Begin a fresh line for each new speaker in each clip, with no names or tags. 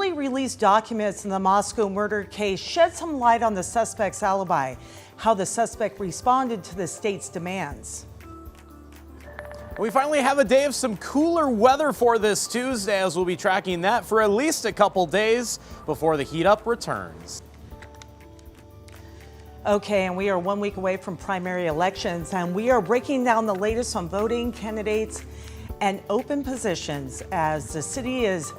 newly released documents in the Moscow murder case shed some light on the suspect's alibi, how the suspect responded to the state's demands.
We finally have a day of some cooler weather for this Tuesday, as we'll be tracking that for at least a couple days before the heat up returns.
Okay, and we are 1 week away from primary elections, and we are breaking down the latest on voting, candidates, and open positions as the city is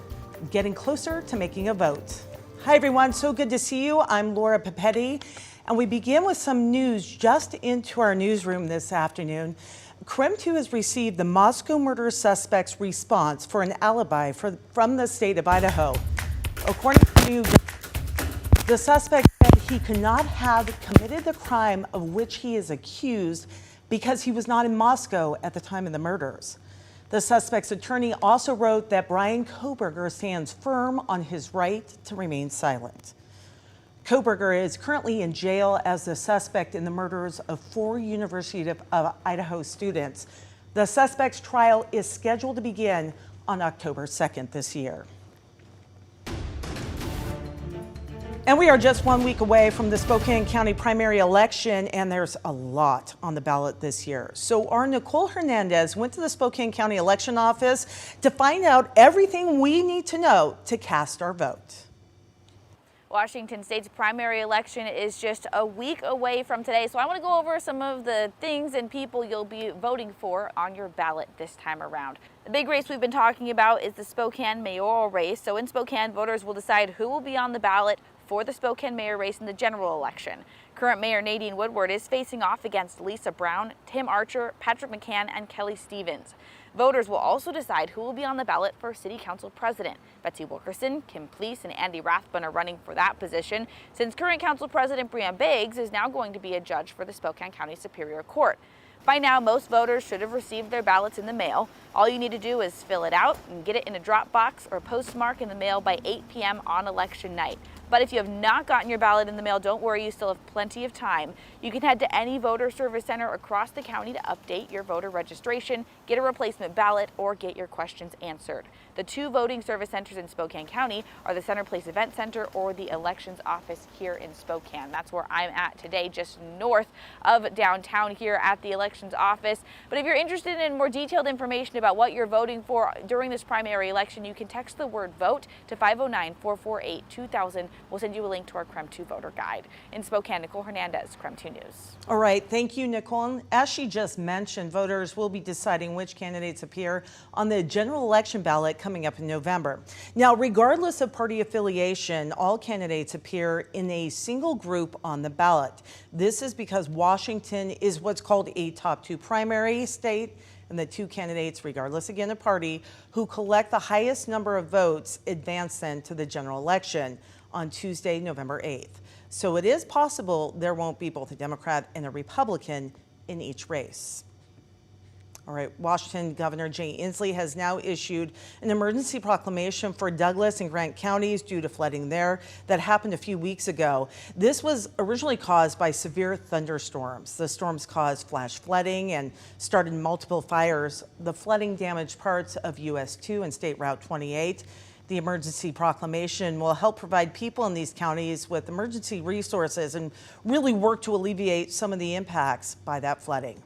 getting closer to making a vote. Hi everyone, so good to see you. I'm Laura Papetti, and we begin with some news just into our newsroom this afternoon. KREM 2 has received the Moscow murder suspect's response for an alibi from the state of Idaho. According to the suspect said he could not have committed the crime of which he is accused because he was not in Moscow at the time of the murders. The suspect's attorney also wrote that Bryan Kohberger stands firm on his right to remain silent. Kohberger is currently in jail as the suspect in the murders of 4 University of Idaho students. The suspect's trial is scheduled to begin on October 2nd this year. And we are just 1 week away from the Spokane County primary election, and there's a lot on the ballot this year. So our Nicole Hernandez went to the Spokane County election office to find out everything we need to know to cast our vote.
Washington State's primary election is just a week away from today, so I want to go over some of the things and people you'll be voting for on your ballot this time around. The big race we've been talking about is the Spokane mayoral race. So in Spokane, voters will decide who will be on the ballot for the Spokane mayor race in the general election. Current Mayor Nadine Woodward is facing off against Lisa Brown, Tim Archer, Patrick McCann, and Kelly Stevens. Voters will also decide who will be on the ballot for City Council President. Betsy Wilkerson, Kim Please, and Andy Rathbun are running for that position, since current Council President Brian Biggs is now going to be a judge for the Spokane County Superior Court. By now, most voters should have received their ballots in the mail. All you need to do is fill it out and get it in a drop box or postmark in the mail by 8 p.m. on election night. But if you have not gotten your ballot in the mail, don't worry, you still have plenty of time. You can head to any voter service center across the county to update your voter registration, get a replacement ballot, or get your questions answered. The 2 voting service centers in Spokane County are the Center Place Event Center or the Elections Office here in Spokane. That's where I'm at today, just north of downtown here at the Elections Office. But if you're interested in more detailed information about what you're voting for during this primary election, you can text the word VOTE to 509-448-2000. We'll send you a link to our KREM 2 voter guide. In Spokane, Nicole Hernandez, KREM 2 News.
All right, thank you, Nicole. And as she just mentioned, voters will be deciding which candidates appear on the general election ballot coming up in November. Now, regardless of party affiliation, all candidates appear in a single group on the ballot. This is because Washington is what's called a top 2 primary state, and the 2 candidates, regardless again of party, who collect the highest number of votes advance then to the general election on Tuesday, November 8th. So it is possible there won't be both a Democrat and a Republican in each race. All right, Washington Governor Jay Inslee has now issued an emergency proclamation for Douglas and Grant counties due to flooding there that happened a few weeks ago. This was originally caused by severe thunderstorms. The storms caused flash flooding and started multiple fires. The flooding damaged parts of US 2 and State Route 28. The emergency proclamation will help provide people in these counties with emergency resources and really work to alleviate some of the impacts by that flooding.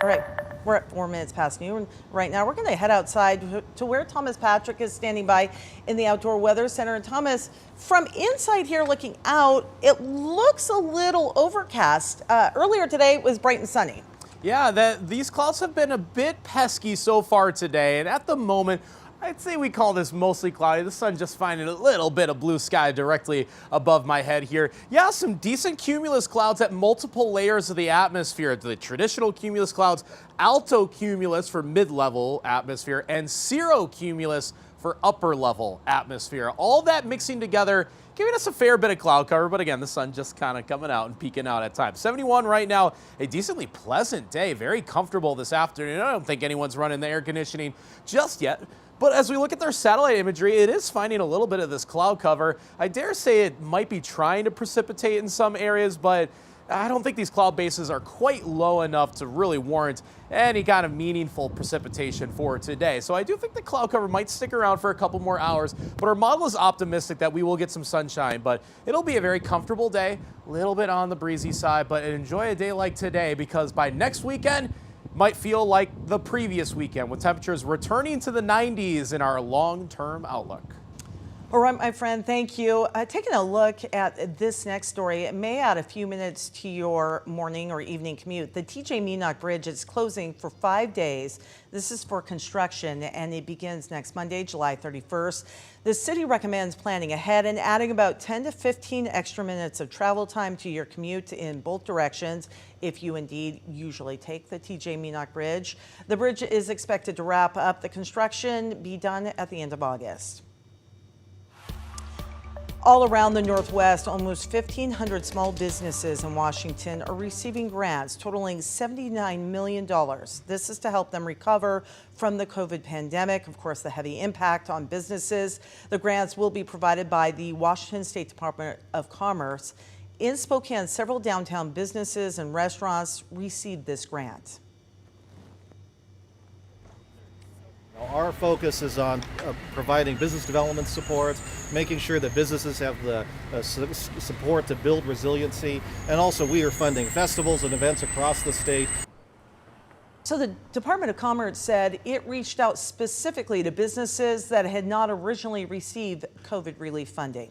All right, we're at 4 minutes past noon. Right now, we're going to head outside to where Thomas Patrick is standing by in the Outdoor Weather Center. And Thomas, from inside here looking out, it looks a little overcast. Earlier today, it was bright and sunny.
Yeah, these clouds have been a bit pesky so far today, and at the moment, I'd say we call this mostly cloudy. The sun just finding a little bit of blue sky directly above my head here. Yeah, some decent cumulus clouds at multiple layers of the atmosphere. The traditional cumulus clouds, alto cumulus for mid-level atmosphere, and cirrocumulus for upper level atmosphere. All that mixing together, giving us a fair bit of cloud cover, but again, the sun just kind of coming out and peeking out at times. 71 right now, a decently pleasant day, very comfortable this afternoon. I don't think anyone's running the air conditioning just yet. But as we look at their satellite imagery, it is finding a little bit of this cloud cover. I dare say it might be trying to precipitate in some areas, but I don't think these cloud bases are quite low enough to really warrant any kind of meaningful precipitation for today. So I do think the cloud cover might stick around for a couple more hours, but our model is optimistic that we will get some sunshine, but it'll be a very comfortable day, a little bit on the breezy side, but enjoy a day like today because by next weekend, might feel like the previous weekend with temperatures returning to the 90s in our long-term outlook.
All right, my friend, thank you. Taking a look at this next story, it may add a few minutes to your morning or evening commute. The TJ Meanock Bridge is closing for 5 days. This is for construction, and it begins next Monday, July 31st. The city recommends planning ahead and adding about 10 to 15 extra minutes of travel time to your commute in both directions if you indeed usually take the TJ Meanock Bridge. The bridge is expected to wrap up the construction, be done at the end of August. All around the Northwest, almost 1,500 small businesses in Washington are receiving grants totaling $79 million. This is to help them recover from the COVID pandemic, of course, the heavy impact on businesses. The grants will be provided by the Washington State Department of Commerce. In Spokane, several downtown businesses and restaurants received this grant.
Our focus is on providing business development support, making sure that businesses have the support to build resiliency, and also we are funding festivals and events across the state.
So the Department of Commerce said it reached out specifically to businesses that had not originally received COVID relief funding.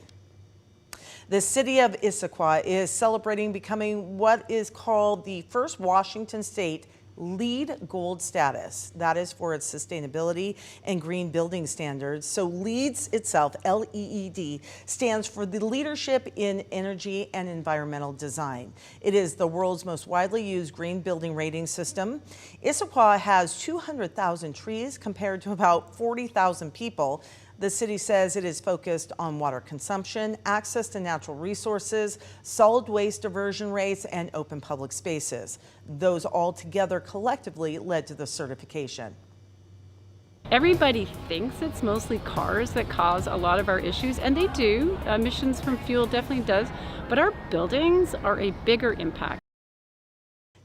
The city of Issaquah is celebrating becoming what is called the first Washington state LEED Gold status. That is for its sustainability and green building standards. So LEED itself, L-E-E-D, stands for the leadership in energy and environmental design. It is the world's most widely used green building rating system. Issaquah has 200,000 trees compared to about 40,000 people. The city says it is focused on water consumption, access to natural resources, solid waste diversion rates, and open public spaces. Those all together collectively led to the certification.
Everybody thinks it's mostly cars that cause a lot of our issues, and they do. Emissions from fuel definitely does, but our buildings are a bigger impact.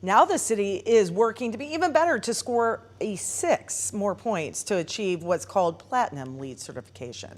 Now the city is working to be even better to score 6 more points to achieve what's called Platinum LEED certification.